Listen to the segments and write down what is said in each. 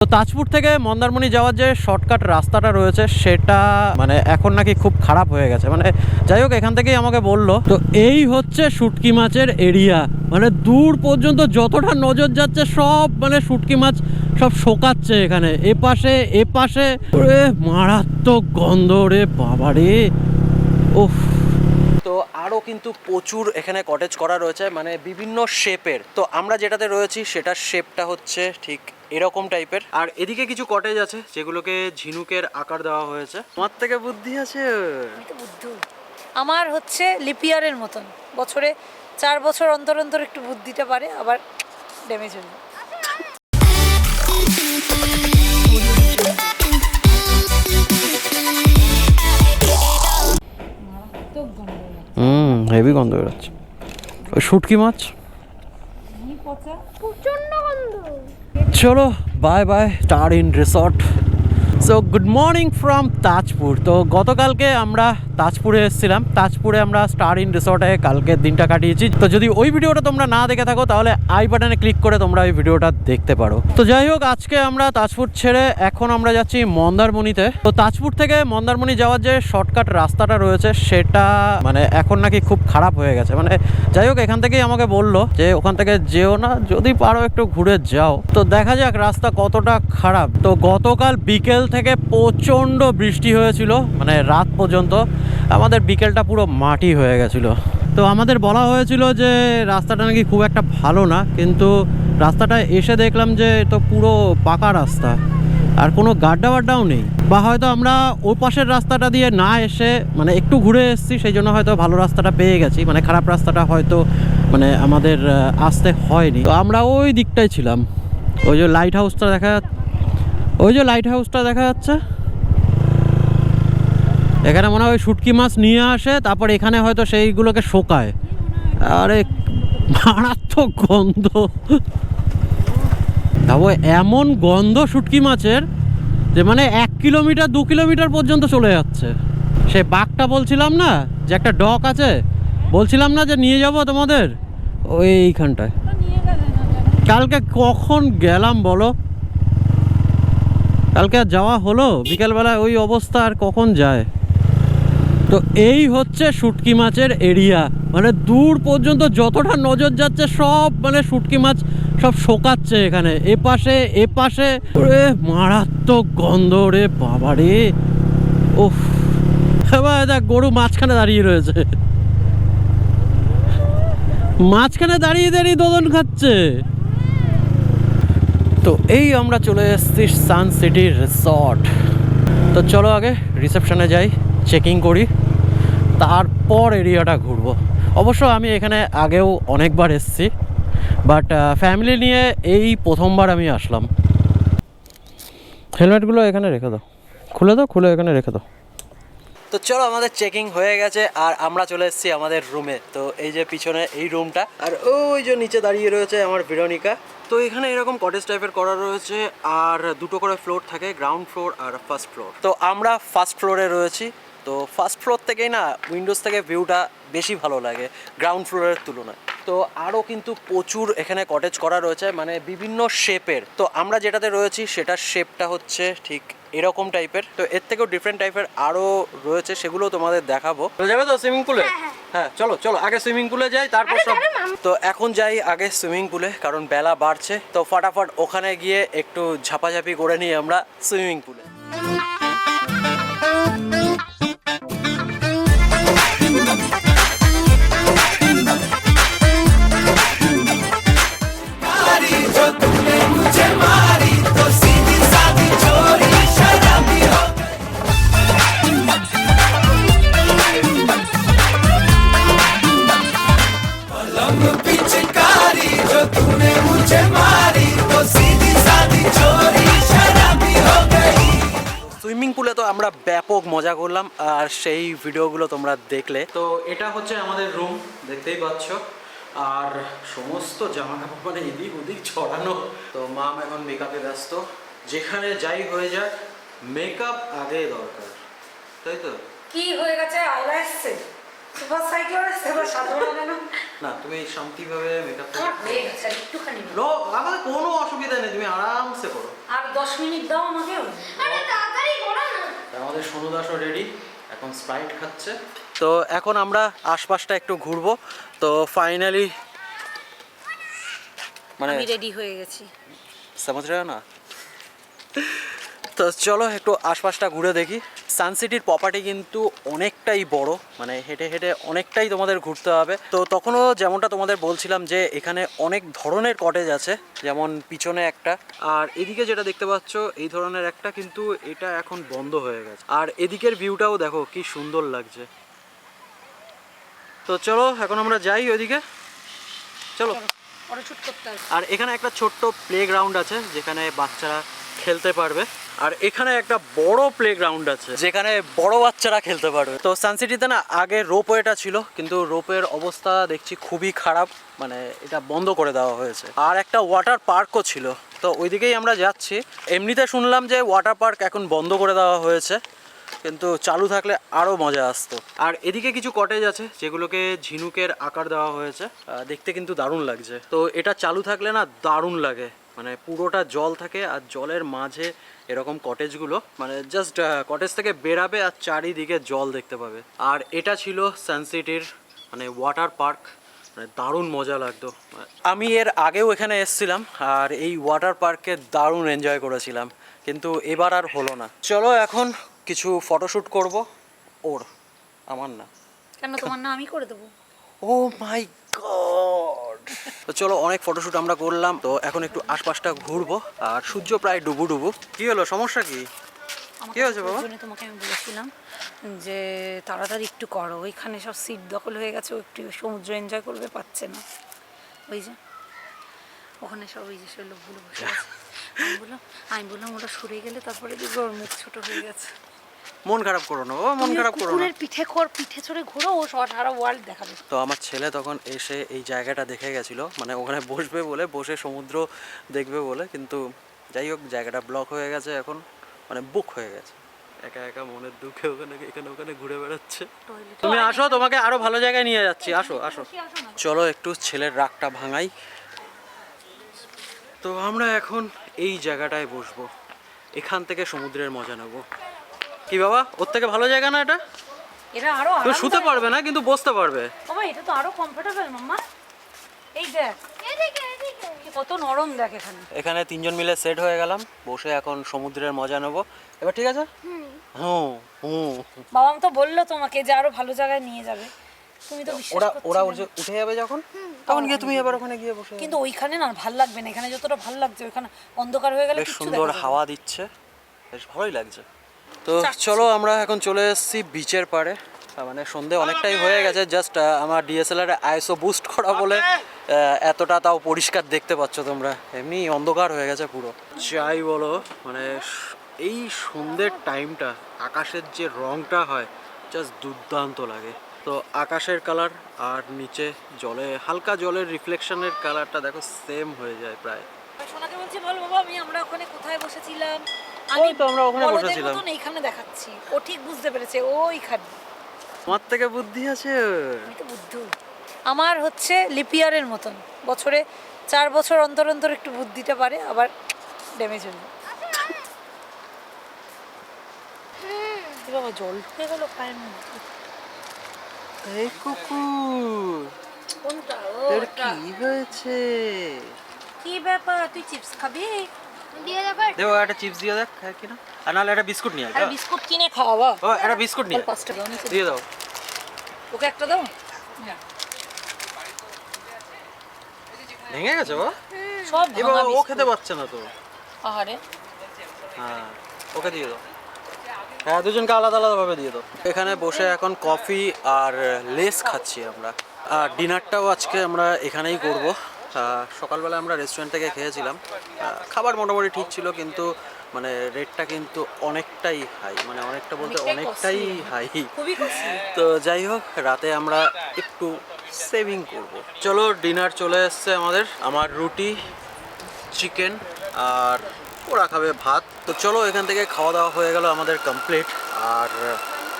তো তাজপুর থেকে মন্দারমণি যাওয়ার যে শর্টকাট রাস্তাটা রয়েছে সেটা মানে এখন নাকি খুব খারাপ হয়ে গেছে। মানে যাই হোক, এখান থেকেই আমাকে বললো। তো এই হচ্ছে শুটকি মাছের এরিয়া, মানে দূর পর্যন্ত যতটা নজর যাচ্ছে সব মানে শুটকি মাছ সব শোকাচ্ছে এখানে, এপাশে মারাত্মক গন্ধ রে বাবা রে। ওফ। তো আরও কিন্তু প্রচুর এখানে কটেজ করা রয়েছে, মানে বিভিন্ন শেপের। তো আমরা যেটাতে রয়েছি সেটার শেপটা হচ্ছে ঠিক এরকম টাইপের। আর এদিকে কিছু কটেজ আছে যেগুলোকে ঝিনুকের আকার দেওয়া হয়েছে। তোমার থেকে বুদ্ধি আছে। আমার হচ্ছে লিপিয়ারের মতন, বছরে 4 বছর অন্তর অন্তর একটু বুদ্ধিটা পারে, আবার ড্যামেজ হয়ে যায়। হেভি গন্ধ বেরোচ্ছে। ওই শুটকি মাছ প্রচন্ড গন্ধ। চলো bye bye, star in resort. So good morning from Tajpur. তো গতকালকে আমরা তাজপুরে এসেছিলাম। তাজপুরে আমরা স্টার ইন রিসর্টে কালকের দিনটা কাটিয়েছি। তো যদি ওই ভিডিওটা তোমরা না দেখে থাকো তাহলে আই বাটনে ক্লিক করে তোমরা ওই ভিডিওটা দেখতে পারো। তো যাই হোক, আজকে আমরা তাজপুর ছেড়ে এখন আমরা যাচ্ছি মন্দারমণিতে। তো তাজপুর থেকে মন্দারমণি যাওয়ার যে শর্টকাট রাস্তাটা রয়েছে সেটা মানে এখন নাকি খুব খারাপ হয়ে গেছে। মানে যাই হোক, এখান থেকেই আমাকে বললো যে ওখান থেকে যেও না, যদি পারো একটু ঘুরে যাও। তো দেখা যাক রাস্তা কতটা খারাপ। তো গতকাল বিকেল থেকে প্রচণ্ড বৃষ্টি হয়েছিল, মানে রাত পর্যন্ত আমাদের বিকেলটা পুরো মাটি হয়ে গেছিল। তো আমাদের বলা হয়েছিল যে রাস্তাটা নাকি খুব একটা ভালো না, কিন্তু রাস্তাটা এসে দেখলাম যে তো পুরো পাকা রাস্তা, আর কোনো গাড্ডা বাড্ডাও নেই। বা হয়তো আমরা ওই পাশের রাস্তাটা দিয়ে না এসে মানে একটু ঘুরে এসেছি, সেই জন্য হয়তো ভালো রাস্তাটা পেয়ে গেছি, মানে খারাপ রাস্তাটা হয়তো মানে আমাদের আসতে হয়নি। তো আমরা ওই দিকটাই ছিলাম। ওই যে লাইট হাউসটা দেখা যাচ্ছে, এখানে মনে হয় শুটকি মাছ নিয়ে আসে, তারপর এখানে হয়তো সেইগুলোকে শোকায়। আরে মারাত্মক গন্ধ, তারপর এমন গন্ধ শুটকি মাছের যে মানে 1 কিলোমিটার 2 কিলোমিটার পর্যন্ত চলে যাচ্ছে। সে বাঘটা বলছিলাম না যে একটা ডক আছে, বলছিলাম না যে নিয়ে যাব তোমাদের ওইখানটায়। কালকে কখন গেলাম বলো, কালকে আর যাওয়া হলো? বিকেলবেলায় ওই অবস্থা, আর কখন যায়। তো এই হচ্ছে শুটকি মাছের এরিয়া, মানে দূর পর্যন্ত যতটা নজর যাচ্ছে সব মানে শুটকি মাছ সব শোকাচ্ছে এখানে, এপাশে মারাত্মক গন্ধ রে বাবা রে। ওফ। এবার দেখ গরু মাঝখানে দাঁড়িয়ে রয়েছে, মাঝখানে দাঁড়িয়ে দোদন খাচ্ছে। তো এই আমরা চলে এসেছি সান সিটি রিসর্ট। তো চলো আগে রিসেপশনে যাই, চেকিং করি, তারপর এরিয়াটা ঘুরবো। অবশ্য আমি এখানে আগেও অনেকবার এসেছি, বাট ফ্যামিলি নিয়ে এই প্রথমবার আমি আসলাম। হেলমেটগুলো এখানে রেখে দাও, খুলে এখানে রেখে দাও। তো চলো, আমাদের চেকিং হয়ে গেছে আর আমরা চলে এসেছি আমাদের রুমে। তো এই যে পিছনে এই রুমটা, আর ওই যে নিচে দাঁড়িয়ে রয়েছে আমার ভেরোনিকা। তো এখানে এরকম কটেজ টাইপের করা রয়েছে, আর 2টো করে ফ্লোর থাকে, গ্রাউন্ড ফ্লোর আর ফার্স্ট ফ্লোর। তো আমরা ফার্স্ট ফ্লোরে রয়েছি। তো ফার্স্ট ফ্লোর থেকেই না উইন্ডোজ থেকে ভিউটা বেশি ভালো লাগে গ্রাউন্ড ফ্লোরের তুলনায়। তো আরও কিন্তু প্রচুর এখানে কটেজ করা রয়েছে, মানে বিভিন্ন শেপের। তো আমরা যেটাতে রয়েছি সেটার শেপটা হচ্ছে ঠিক এরকম টাইপের। তো এর থেকেও ডিফারেন্ট টাইপের আরও রয়েছে, সেগুলো তোমাদের দেখাবো। যাবে তো সুইমিং পুলে? হ্যাঁ চলো আগে সুইমিং পুলে যাই, তারপর সব। তো এখন যাই আগে সুইমিং পুলে, কারণ বেলা বাড়ছে। তো ফটাফট ওখানে গিয়ে একটু ঝাপাঝাপি করে নিই আমরা সুইমিং পুলে। সুইমিং পুলে তো আমরা ব্যাপক মজা করলাম, আর সেই ভিডিওগুলো তোমরা দেখলে। তো এটা হচ্ছে আমাদের রুম, দেখতেই পাচ্ছ। আর সমস্ত জামা কাপড় মানে এদিক ওদিক ছড়ানো। তো মাম এখন মেকআপে ব্যস্ত। যেখানে যাই হয়ে যাক, মেকআপ আগে দরকার, তাই তো? কি হয়ে গেছে? আয়লা এসছে। সুপার সাইকেল সেবা সাধারণ কেন না তুমি শান্তিভাবে মেকআপ আমার হয়ে গেছে আর একটুখানি নো আমাদের কোনো অসুবিধা নেই, তুমি আরামসে করো। আর 10 মিনিট দাও আমাকে। আরে তাড়াতাড়ি করো না। আমাদের সোনু দাসও রেডি, এখন স্প্রাইট খাচ্ছে। তো এখন আমরা আশপাশটা একটু ঘুরবো। তো ফাইনালি মানে আমি রেডি হয়ে গেছি। समझ रहे हो ना? তো চলো একটু আশপাশটা ঘুরে দেখি। সানসিটির প্রপার্টি কিন্তু অনেকটাই বড়, মানে হেঁটে হেঁটে অনেকটাই তোমাদের ঘুরতে হবে। তো তখনও যেমনটা তোমাদের বলছিলাম যে এখানে অনেক ধরনের কটেজ আছে, যেমন পিছনে একটা, আর এদিকে যেটা দেখতে পাচ্ছ এই ধরনের একটা, কিন্তু এটা এখন বন্ধ হয়ে গেছে। আর এদিকের ভিউটাও দেখো কি সুন্দর লাগছে। তো চলো এখন আমরা যাই ওইদিকে, চলো। ওরা শুট করতে হবে। আর এখানে একটা ছোট্ট প্লেগ্রাউন্ড আছে যেখানে বাচ্চারা খেলতে পারবে, আর এখানে একটা বড় প্লেগ্রাউন্ড আছে যেখানে বড় বাচ্চারা খেলতে পারবে। তো সানসিটিতে না আগে রোপওয়েটা ছিল, কিন্তু রোপওয়ের অবস্থা দেখছি খুবই খারাপ, মানে এটা বন্ধ করে দেওয়া হয়েছে। আর একটা ওয়াটার পার্কও ছিল, তো ওইদিকেই আমরা যাচ্ছি। এমনিতে শুনলাম যে ওয়াটার পার্ক এখন বন্ধ করে দেওয়া হয়েছে, কিন্তু চালু থাকলে আরও মজা আসতো। আর এদিকে কিছু কটেজ আছে যেগুলোকে ঝিনুকের আকার দেওয়া হয়েছে, দেখতে কিন্তু দারুণ লাগছে। তো এটা চালু থাকলে না দারুণ লাগে, মানে পুরোটা জল থাকে আর জলের মাঝে এরকম কটেজগুলো, মানে জাস্ট কটেজ থেকে বেরাবে আর চারিদিকে জল দেখতে পাবে। আর এটা ছিল সানসিটির মানে ওয়াটার পার্ক, মানে দারুণ মজা লাগতো। আমি এর আগেও এখানে এসেছিলাম আর এই ওয়াটার পার্কে দারুণ এনজয় করেছিলাম, কিন্তু এবার আর হলো না। চলো এখন কিছু ফটোশ্যুট করব ওর, আমার না। কেন তোমার না আমি করে দেবো? ও মাই গড। তো চলো অনেক ফটোশ্যুট আমরা করলাম, তো এখন একটু আশপাশটা ঘুরবো। আর সূর্য প্রায় ডুবু ডুবু। কি হলো, সমস্যা কি? কি হয়েছে বাবা? তোমাকে আমি বলেছিলাম যে তাড়াতাড়ি একটু করো, ওইখানে সব সিট দখল হয়ে গেছে, ও একটু সমুদ্র এনজয় করবে, পাচ্ছে না। ওই যে ওখানে সব ওই যে সব লোকগুলো বসে আছে। আমি বললাম ওটা সরে গেলে তারপরে দেখবো ওর মুখ ছোট হয়ে গেছে। মন খারাপ করো না, ও মন খারাপ করো না। কুকুরের পিঠে চড়ে ঘোরো, ও সারা ওয়ার্ল্ড দেখাবে। তো আমার ছেলে তখন এসে এই জায়গাটা দেখে গেছিলো, মানে ওখানে বসবে বলে, বসে সমুদ্র দেখবে বলে, কিন্তু যাই হোক জায়গাটা ব্লক হয়ে গেছে এখন, মানে বুক হয়ে গেছে। একা একা মনের দুঃখে ওখানে এখানে ওখানে ঘুরে বেড়াচ্ছে। তুমি আসো, তোমাকে আরো ভালো জায়গায় নিয়ে যাচ্ছি, আসো আসো। চলো একটু ছেলের রাগটা ভাঙাই। তো আমরা এখন এই জায়গাটায় বসবো, এখান থেকে সমুদ্রের মজা নেবো। কি বাবা, ওর থেকে ভালো জায়গা না এটা? এরা আরো তুমি শুতে পারবে না কিন্তু বসতে পারবে। বাবা এটা তো আরো কমফোর্টেবল মাম্মা। এই দেখ এদিকে এদিকে। কত নরম, দেখ এখানে। এখানে তিনজন মিলে সেট হয়ে গেলাম, বসে এখন সমুদ্রের মজা নেব। এবার ঠিক আছে? হুম হুম। বাবা আমি তো বললো তোমাকে যে আরো ভালো জায়গায় নিয়ে যাবে, তুমি তো বিশ্বাস করছো ওরা না। উঠে যাবে যখন, তখন গিয়ে তুমি এবার ওখানে গিয়ে বসে। কিন্তু ওইখানে না ভাল লাগবে না, এখানে যতটা ভাল লাগছে ওইখানে অন্ধকার হয়ে গেলে বেশ কিচ্ছু সুন্দর দেখা যাবে না। হাওয়া দিচ্ছে, বেশ ভালোই লাগছে। তো চলো আমরা এখন চলে এসেছি বিচের পাড়ে, মানে সন্ধে অনেকটাই হয়ে গেছে। জাস্ট আমার ডিএসএলআর আইএসও বুস্ট করা বলে এতটা তাও পরিষ্কার দেখতে পাচ্ছ তোমরা, এমনি অন্ধকার হয়ে গেছে পুরো। যাই বলো, মানে এই সন্ধ্যের টাইমটা আকাশের যে রংটা হয় জাস্ট দুর্দান্ত লাগে। তো আকাশের কালার আর নিচে জলে হালকা জলের রিফ্লেকশনের কালারটা দেখো সেম হয়ে যায় প্রায়। সোনাকে বলছি বল বাবা আমরা ওখানে কোথায় বসেছিলাম। ওই তো আমরা ওখানে বসেছিলাম। আমি এইখানে দেখাচ্ছি, ও ঠিক বুঝতে পেরেছে ওইখানে। তোমার থেকে বুদ্ধি আছে। আমি তো বুদ্ধু, আমার হচ্ছে লিপিয়ারের মতন, বছরে 4 বছর অন্তর অন্তর একটু বুদ্ধিটা পারে, আবার ড্যামেজ হয়ে যায়। বাবা জল ঢুকে গেল পায়ের মধ্যে। এই কুকুর, কোনটা? তোর ওটা। কি হয়েছে? কি ব্যাপার, তুই চিপস খাবি? দিয়ে দেখো। দেবো একটা চিপস দিয়ে দেখ, খায় কিনা। আর নাহলে একটা বিস্কুট নিয়ে আরে বিস্কুট কিনে খাওয়া। ও একটা বিস্কুট নিয়ে 5 টাকা নিচে দিয়ে দাও। ওকে একটা দাও। ভেঙে গেছে ও? সব এ ভাঙা বাবা, ও বিস্কুট। খেতে পারছে না তো। আহারে হ্যাঁ ওকে দিয়ে দাও। হ্যাঁ দুজনকে আলাদা আলাদা ভাবে দিয়ে দাও। এখানে বসে এখন কফি আর লেস খাচ্ছি আমরা। আর ডিনারটাও আজকে আমরা এখানেই করব। সকালবেলা আমরা রেস্টুরেন্ট থেকে খেয়েছিলাম, খাবার মোটামুটি ঠিক ছিল, কিন্তু মানে রেটটা কিন্তু অনেকটাই হাই, মানে অনেকটা বলতে অনেকটাই হাই। খুবই খুশি। তো যাই হোক রাতে আমরা একটু সেভিং করব। চলো ডিনার চলে এসছে আমাদের। আমার রুটি, চিকেন আর ওরা খাবে ভাত। তো চলো এখান থেকে খাওয়া দাওয়া হয়ে গেল আমাদের কমপ্লিট। আর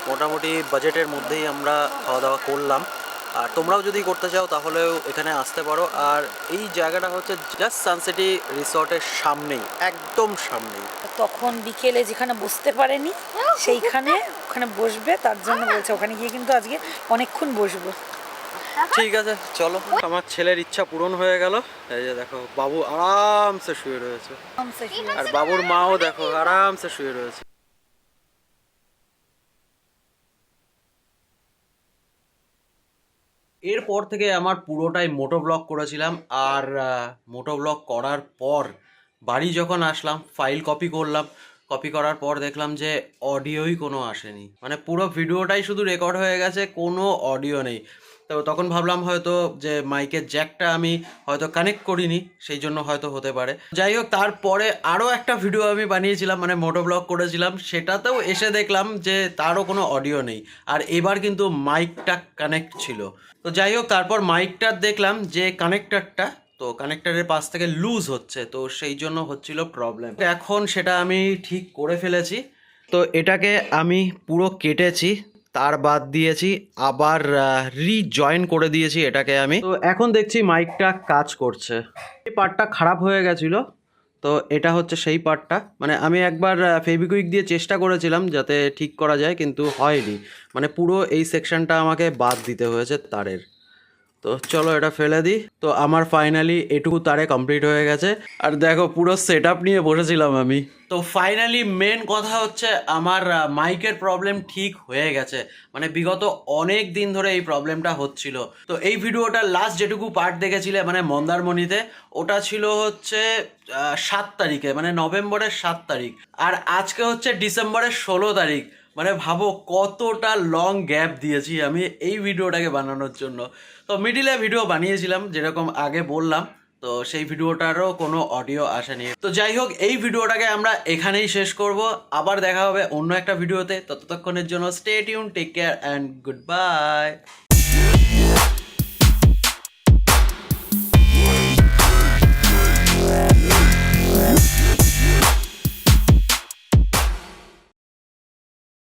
মোটামুটি বাজেটের মধ্যেই আমরা খাওয়া দাওয়া করলাম। আর তোমরাও যদি করতে চাও তাহলেও এখানে আসতে পারো। আর এই জায়গাটা হচ্ছে জাস্ট সানসিটি রিসর্টের সামনেই, একদম সামনেই। তখন বিকেলে যেখানে বসতে পারেনি সেইখানে ওখানে বসবে, তার জন্য বলছে ওখানে গিয়ে কিন্তু আজকে অনেকক্ষণ বসবো। ঠিক আছে চলো, আমার ছেলের ইচ্ছা পূরণ হয়ে গেল। এই যে দেখো বাবু আরামসে শুয়ে রয়েছে, আর বাবুর মাও দেখো আরামসে শুয়ে রয়েছে। এরপর থেকে আমার পুরোটাই মোটো ব্লগ করেছিলাম। আর মোটো ব্লগ করার পর বাড়ি যখন আসলাম, ফাইল কপি করলাম। কপি করার পর দেখলাম যে অডিওই কোনো আসেনি, মানে পুরো ভিডিওটাই শুধু রেকর্ড হয়ে গেছে, কোনো অডিও নেই। তো তখন ভাবলাম হয়তো যে মাইকের জ্যাকটা আমি হয়তো কানেক্ট করিনি, সেই জন্য হয়তো হতে পারে। যাই হোক, তারপরে আরও একটা ভিডিও আমি বানিয়েছিলাম, মানে মোটো ব্লগ করেছিলাম, সেটাতেও এসে দেখলাম যে তারও কোনো অডিও নেই। আর এবার কিন্তু মাইকটা কানেক্ট ছিল। তো যাই হোক, তারপর মাইকটার দেখলাম যে কানেক্টরটা, তো কানেক্টরের পাশ থেকে লুজ হচ্ছে, তো সেই জন্য হচ্ছিল প্রবলেম। এখন সেটা আমি ঠিক করে ফেলেছি। তো এটাকে আমি পুরো কেটেছি, তার বাদ দিয়েছি, আবার রিজয়েন করে দিয়েছি এটাকে আমি। তো এখন দেখছি মাইকটা কাজ করছে। এই পার্টটা খারাপ হয়ে গেছিল, তো এটা হচ্ছে সেই পার্টটা। মানে আমি একবার ফেভিকুইক দিয়ে চেষ্টা করেছিলাম যাতে ঠিক করা যায়, কিন্তু হয়নি। মানে পুরো এই সেকশনটা আমাকে বাদ দিতে হয়েছে তারের। তো চলো এটা ফেলে দিই। তো আমার ফাইনালি এটুকু তারে কমপ্লিট হয়ে গেছে। আর দেখো পুরো সেট আপ নিয়ে বসেছিলাম আমি। তো ফাইনালি মেন কথা হচ্ছে আমার মাইকের প্রবলেম ঠিক হয়ে গেছে। মানে বিগত অনেক দিন ধরে এই প্রবলেমটা হচ্ছিল। তো এই ভিডিওটার লাস্ট যেটুকু পার্ট দেখেছিলে মানে মন্দারমণিতে, ওটা ছিল হচ্ছে 7 তারিখে, মানে নভেম্বরের 7 তারিখ। আর আজকে হচ্ছে ডিসেম্বরের 16 তারিখ। মানে ভাবো কতটা লং গ্যাপ দিয়েছি আমি এই ভিডিওটাকে বানানোর জন্য। তো মিডিলে ভিডিও বানিয়েছিলাম যেরকম আগে বললাম, তো সেই ভিডিওটারও কোনো অডিও আসেনি। তো যাই হোক, এই ভিডিওটাকে আমরা এখানেই শেষ করব। আবার দেখা হবে অন্য একটা ভিডিওতে। ততক্ষণের জন্য stay tuned, take care and good bye.